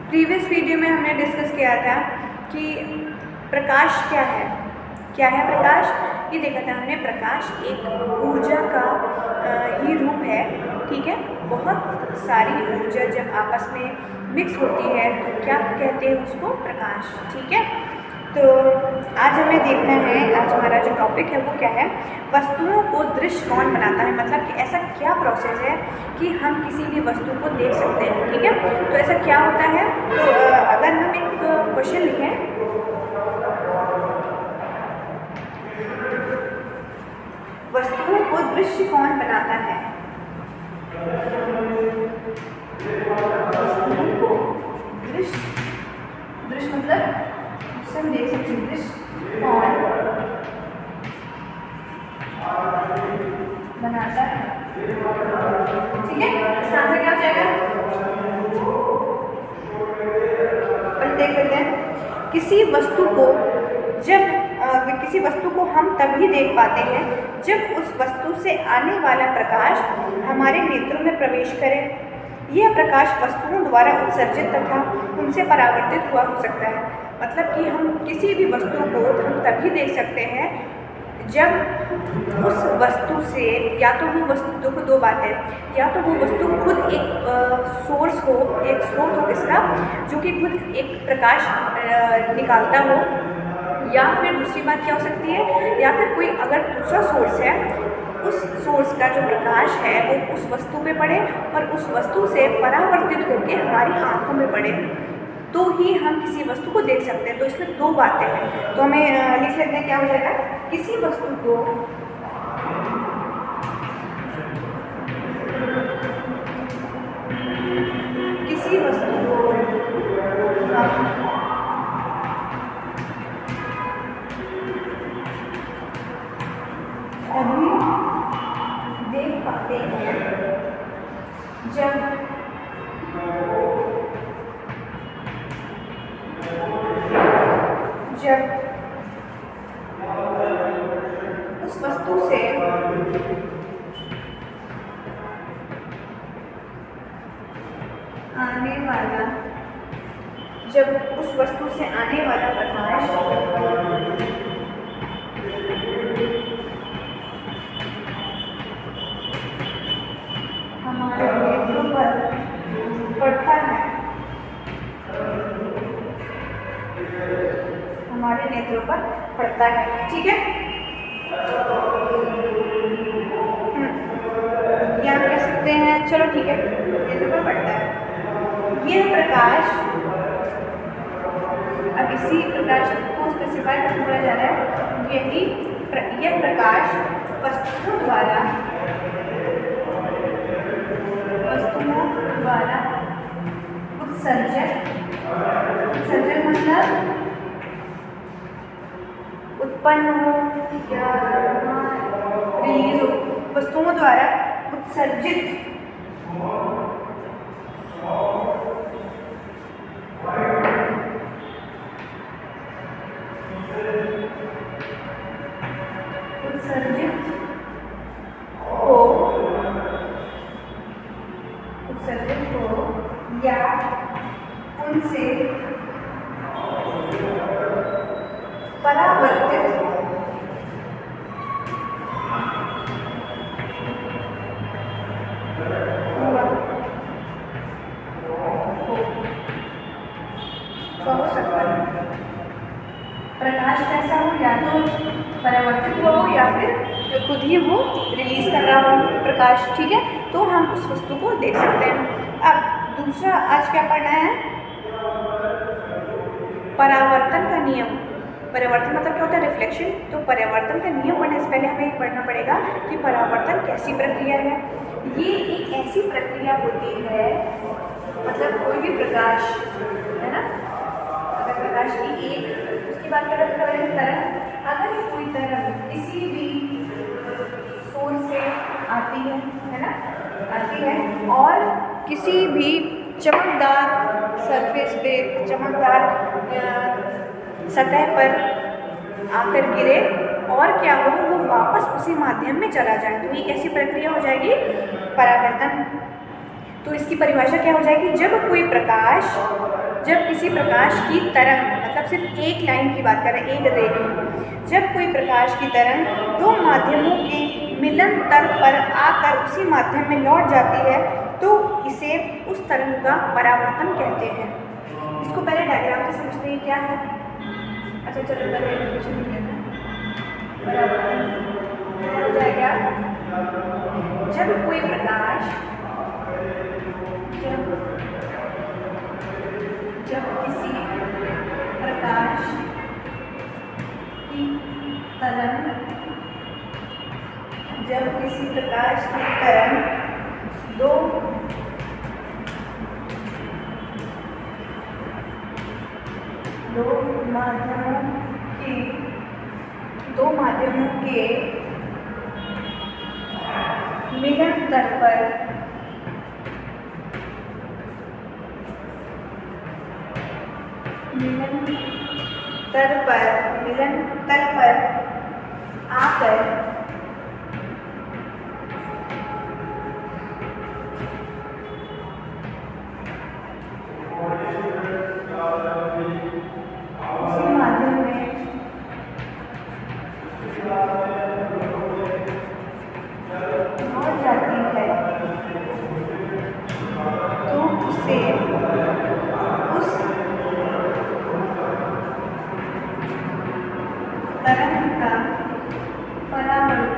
Previous video में हमने discuss किया था कि प्रकाश क्या है। क्या है प्रकाश? ये देखा था हमने, प्रकाश एक ऊर्जा का ही रूप है। ठीक है, बहुत सारी ऊर्जा जब आपस में मिक्स होती है तो क्या कहते हैं उसको? प्रकाश। ठीक है, तो आज हमें देखना है, आज हमारा जो टॉपिक है वो क्या है? वस्तुओं को दृश्य कौन बनाता है, मतलब कि ऐसा क्या प्रोसेस है कि हम किसी भी वस्तु को देख सकते हैं। ठीक है, तो ऐसा क्या होता है? तो अगर हम एक क्वेश्चन लिखें, वस्तुओं को दृश्य कौन बनाता है? वस्तुओं को दृश्य, दृश्य मतलब हम देख सकते हैं, दृश्य कौन बनाता है? ठीक है, इसका आंसर क्या हो जाएगा? और देख लेते हैं, किसी वस्तु को हम तभी देख पाते हैं जब उस वस्तु से आने वाला प्रकाश हमारे नेत्रों में प्रवेश करे। यह प्रकाश वस्तुओं द्वारा उत्सर्जित तथा उनसे परावर्तित हुआ हो सकता है। मतलब कि हम किसी भी वस्तु को हम तभी देख सकते हैं जब उस वस्तु से, या तो वो वस्तु, देखो दो बातें, या तो वो वस्तु खुद एक सोर्स हो, एक स्रोत हो इसका, जो कि खुद एक प्रकाश निकालता हो, या फिर दूसरी बात क्या हो सकती है, या फिर कोई अगर दूसरा सोर्स है, उस सोर्स का जो प्रकाश है वो उस वस्तु पे पड़े और उस वस्तु से परावर्तित होकर हमारी आंखों में पड़े, तो ही हम किसी वस्तु को देख सकते हैं। तो इसमें दो बातें हैं, तो हमें लिख लेते हैं, क्या हो जाएगा? किसी वस्तु को अभी देख पाते हैं जब उस वस्तु से आने वाला, प्रकाश हमारे नेत्रों पर पड़ता है, हमारे नेत्रों पर पड़ता है। ठीक है, या हम कह सकते हैं, चलो ठीक है, नेत्रों पर पड़ता है यह प्रकाश। अब इसी प्रकाश को स्पेसिफाई करके बोला जा रहा है, यह प्रकाश वस्तुओं द्वारा उत्सर्जन मतलब उत्पन्न हो या रिलीज हो, वस्तुओं द्वारा उत्सर्जित हो या उनसे परावर्तित हुआ हो सकता है। प्रकाश कैसा हो, या तो परावर्तित हुआ हो या फिर खुद ही वो रिलीज कर रहा हो प्रकाश। ठीक है, तो हम उस वस्तु को देख सकते हैं। अब दूसरा आज क्या पढ़ना है? परावर्तन का नियम। परावर्तन मतलब क्या होता है? रिफ्लेक्शन। तो परावर्तन का नियम पढ़ने से पहले हमें पढ़ना पड़ेगा कि परावर्तन कैसी प्रक्रिया है। ये एक ऐसी प्रक्रिया होती है, मतलब कोई भी प्रकाश है ना, अगर प्रकाश की एक, उसकी बात करें तरंग, अगर कोई तरंग किसी भी सोर्स से आती है ना, आती है और किसी भी चमकदार सरफेस पे, चमकदार सतह पर आकर गिरे और क्या हो, वो वापस उसी माध्यम में चला जाए, तो ये कैसी प्रक्रिया हो जाएगी? परावर्तन। तो इसकी परिभाषा क्या हो जाएगी? जब जब किसी प्रकाश की तरंग, मतलब सिर्फ एक लाइन की बात कर रहे हैं, एक रे की, जब कोई प्रकाश की तरंग दो माध्यमों के मिलन तल पर आकर उसी माध्यम में लौट जाती है तो इसे उस तरंग का परावर्तन कहते हैं। इसको पहले डायग्राम से समझते हैं क्या है। अच्छा चलो पहले डेफिनेशन लिख लेते हैं। परावर्तन हो जाएगा जब कोई प्रकाश जब किसी प्रकाश की तरंग दो माध्यमों के मिलन तल पर आकर उसी माध्यम में लौट जाती है तो उसे उस तरंग का परावर्तन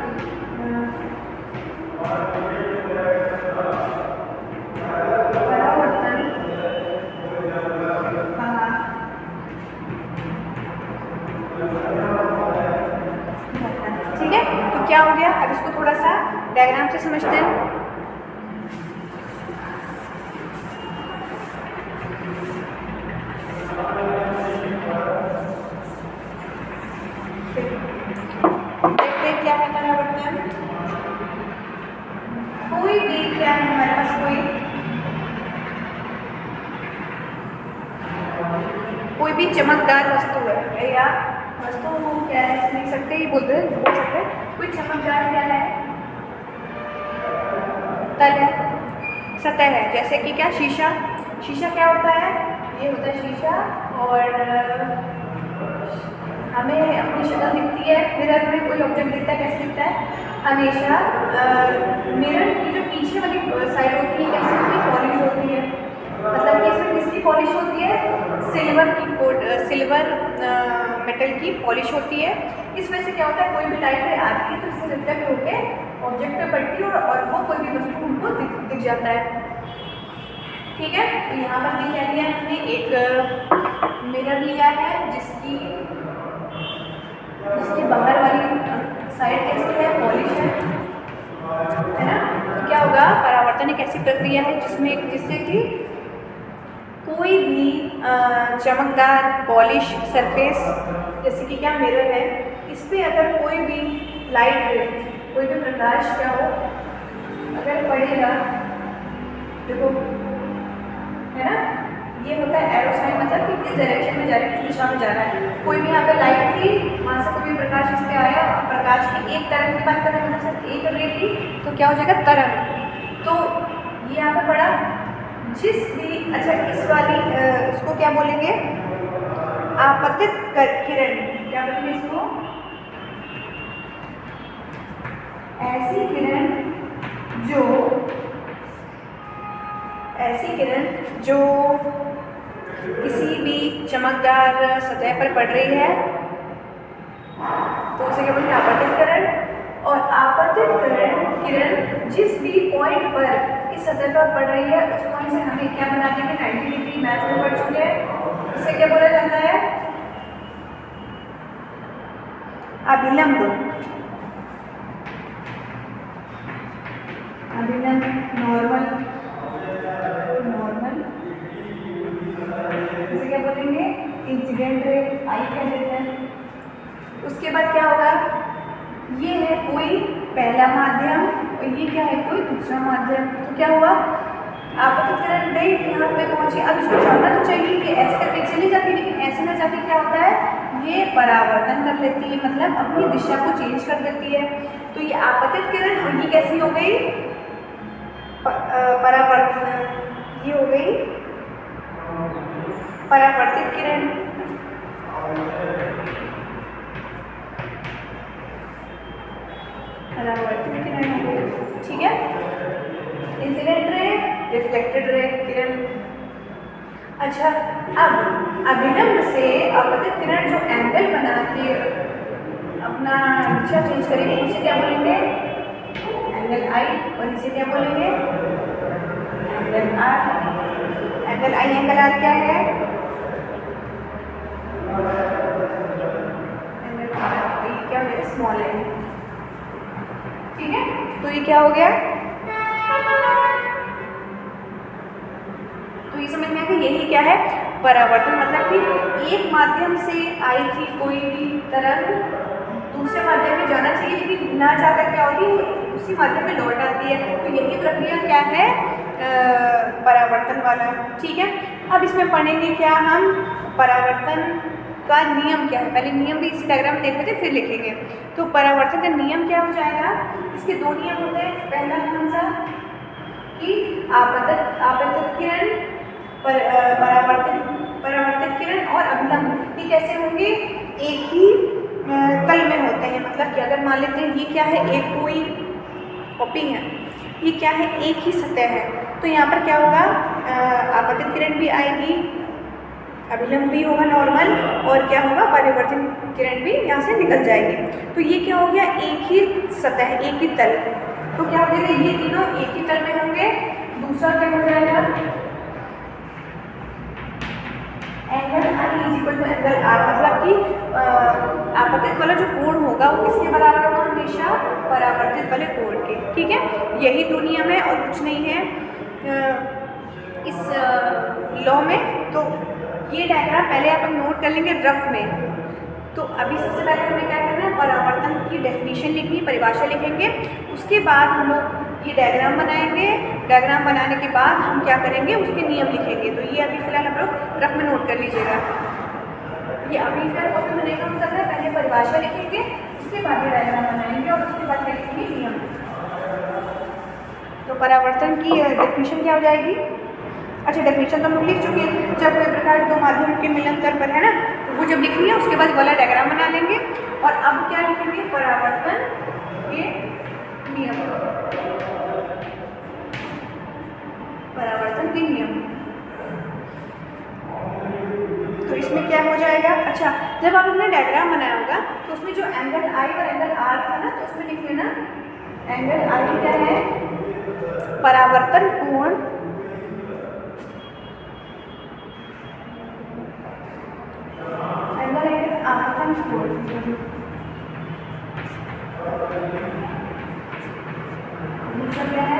कहा ठीक है। तो क्या हो गया, अब इसको थोड़ा सा डायग्राम से समझते हैं। देखते हैं क्या है परावर्तन। कोई भी क्या है हमारे पास, कोई भी चमकदार वस्तु है या वस्तु क्या है, लिख सकते ही बोल सकते हैं। कोई चमकदार क्या है, तल है, सतह है। जैसे कि क्या, शीशा। शीशा क्या होता है, ये होता है शीशा, और हमें अपनी शक्ल दिखती है। मिरर में कोई ऑब्जेक्ट दिखता है, कैसे दिखता है, हमेशा मिरर की जो पीछे वाली साइड होती है कैसे होती है, पॉलिश होती है। मतलब कि इसमें किसकी पॉलिश होती है, सिल्वर मेटल की पॉलिश होती है। इस वजह से क्या होता है, कोई भी लाइट आती है तो इससे रिफ्लेक्ट होकर ऑब्जेक्ट पे पड़ती है और वो कोई भी वस्तु उनको दिख जाता है। ठीक है, तो यहाँ पर भी क्या लिया है हमने, एक मिरर लिया है जिसकी बाहर वाली साइड कैसी है, पॉलिश है ना। तो क्या होगा, परावर्तन एक ऐसी प्रक्रिया है जिससे कि कोई भी चमकदार पॉलिश सरफेस, जैसे कि क्या मिरर है, इस पर अगर कोई भी लाइट, कोई भी प्रकाश क्या हो अगर पड़ेगा, देखो है ना, ये होता है एरो साइन, मतलब कि किस डायरेक्शन में जा रहा है, किस दिशा में जा रहा है। कोई भी यहाँ पे लाइट थी, वहाँ से कोई भी प्रकाश इस पे आया, प्रकाश की एक तरंग की बात करें, मतलब सिर्फ एक रे थी, तो क्या हो जाएगा, तरंग। तो ये यहाँ पे पड़ा, जिस भी, अच्छा इस वाली इसको क्या बोलेंगे, आपतित किरण। क्या बोलेंगे इसको, ऐसी किरण जो किसी भी चमकदार सतह पर पड़ रही है तो उसे क्या बोलेंगे, आपतित किरण। और आपतित किरण जिस भी पॉइंट पर इस सतह पर पड़ रही है उस पॉइंट से हमें क्या बना देंगे, 90 डिग्री, मैथ्स में पढ़ चुके हैं। इसे क्या बोला जाता है, अभिलंब। नॉर्मल, इसे क्या बोलेंगे, इंसिडेंट रे, आई कह देते हैं। उसके बाद क्या होगा, ये है कोई पहला माध्यम और ये क्या है, कोई दूसरा माध्यम। तो क्या हुआ, आपतित किरण गई यहाँ पे पहुंची, अब इसको जानना तो चाहिए कि ऐसे करके चली जाती, लेकिन ऐसे ना जाके क्या होता है, ये परावर्तन कर लेती है, मतलब अपनी दिशा को चेंज कर देती है। तो ये आपतित किरण, और ये कैसी हो गई, परावर्तन, ये हो गई परावर्तित किरण, परावर्तित किरण हो गई, ठीक है। इंसिडेंट रे, रिफ्लेक्टेड रे किरण। अच्छा, अब अभिलंब से आपतित किरण जो एंगल बना के अपना दिशा चेंज करेंगे, इसे क्या बोलेंगे? Angle I. और इसे क्या बोलेंगे? Angle R. Angle I angle R क्या है? एंगल आर ये क्या हो गया? स्मॉल है, ठीक है। तो ये क्या हो गया? तो ये समझ में आ गया, यही क्या है? परावर्तन। मतलब कि एक माध्यम से आई थी कोई भी तरंग दूसरे माध्यम में जाना चाहिए, लेकिन ना जाकर क्या होती है, उसी माध्यम में लौट आती है। तो यही प्रक्रिया क्या है? परावर्तन वाला, ठीक है। अब इसमें पढ़ेंगे क्या हम? परावर्तन का नियम क्या है। पहले नियम भी इसी डायग्राम में देख लेते, फिर लिखेंगे। तो परावर्तन का नियम क्या हो जाएगा? इसके दो नियम होते हैं। पहला कौन सा? कि आपतित किरण, परावर्तित किरण और अभिलंब ये कैसे होंगे? एक ही तल में होते हैं। मतलब कि अगर मान लेते हैं ये क्या है? एक कोई कॉपी है, ये क्या है? एक ही सतह है। तो यहाँ पर क्या होगा? आपतित किरण भी आएगी, अभिलंब भी होगा नॉर्मल, और क्या होगा? परावर्तित किरण भी यहाँ से निकल जाएगी। तो ये क्या हो गया? एक ही सतह, एक ही तल। तो क्या हो जाएगा? ये तीनों एक ही तल में होंगे। दूसरा क्या हो जाएगा? Angle I is equal to angle R. मतलब कि आपतित वाला जो कोण होगा वो किसके बराबर होगा? हमेशा परावर्तित वाले कोण के, ठीक है। यही दो नियम है और कुछ नहीं है इस लॉ में। तो ये डायग्राम पहले अपन नोट कर लेंगे रफ में। तो अभी सबसे पहले हमें क्या करना है? परावर्तन की डेफिनेशन लिखनी, परिभाषा लिखेंगे। उसके बाद हम लोग ये डायग्राम बनाएंगे। डायग्राम बनाने के बाद हम क्या करेंगे? उसके नियम लिखेंगे। तो ये अभी फिलहाल हम लोग रफ में नोट कर लीजिएगा। ये अभी फिर कॉपी में नहीं काम करना है, पहले परिभाषा लिखेंगे, उसके बाद ये डायग्राम बनाएंगे और उसके बाद क्या लिखेंगे? नियम। तो परावर्तन की डेफिनेशन क्या हो जाएगी? अच्छा, डेफिनेशन तो हम लोग लिख चुके हैं। जब कोई प्रकाश दो माध्यम के मिलनतर पर है ना, तो वो जब लिख लिया उसके बाद वाला डायग्राम बना लेंगे। और अब क्या लिखेंगे? परावर्तन के नियम, परावर्तन के नियम। तो इसमें क्या हो जाएगा? अच्छा, जब आपने डायग्राम बनाया होगा तो उसमें जो एंगल आई और एंगल आर था ना, तो उसमें लिख लेना एंगल आई क्या है? परावर्तन कोण आपतन कोण। दूसरा क्या है?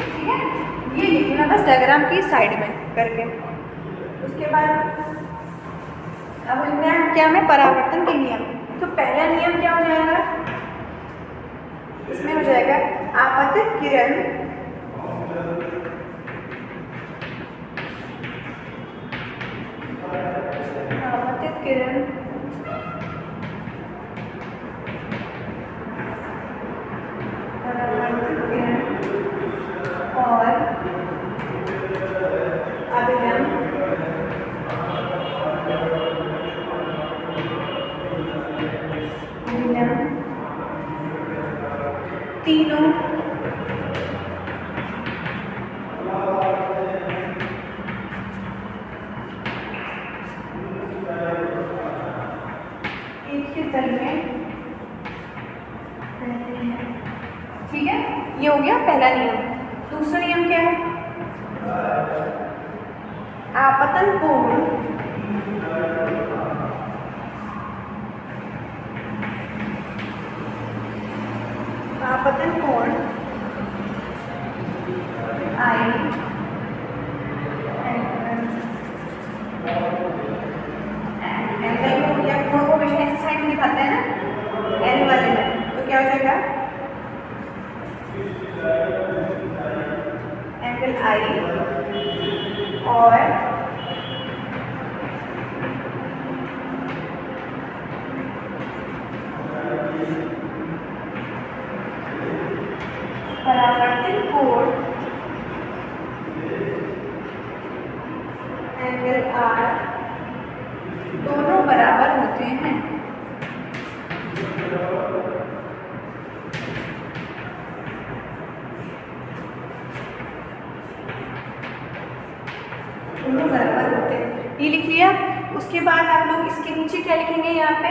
ठीक है, ये लिखना बस डायग्राम की साइड में करके। उसके बाद अब इनमें क्या है? परावर्तन के नियम। तो पहला नियम क्या हो जाएगा? इसमें हो जाएगा आपतित किरण और अभिलंब तीनों एक ही तल में रहते हैं, ठीक है। ये हो गया पहला नियम। दूसरा नियम क्या है? आपतन कोण आई एंगल को या कोण को हमेशा इस साइड में दिखाते हैं ना, एल वाले में। तो क्या हो जाएगा? एंगल आई और परावर्तन कोण दोनों बराबर होते हैं, ये लिख लिया। उसके बाद आप लोग इसके नीचे क्या लिखेंगे, यहाँ पे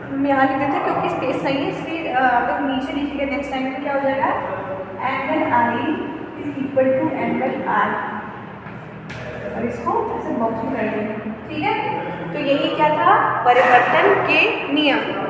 हम यहाँ लिख देते हैं क्योंकि स्पेस नहीं है, इसलिए आप लोग नीचे लिखिएगा। नेक्स्ट टाइम में क्या हो जाएगा, angle I is equal to angle R, और इसको ऐसे बॉक्स में कर देंगे। ठीक है, तो यही क्या था, परिवर्तन के नियम।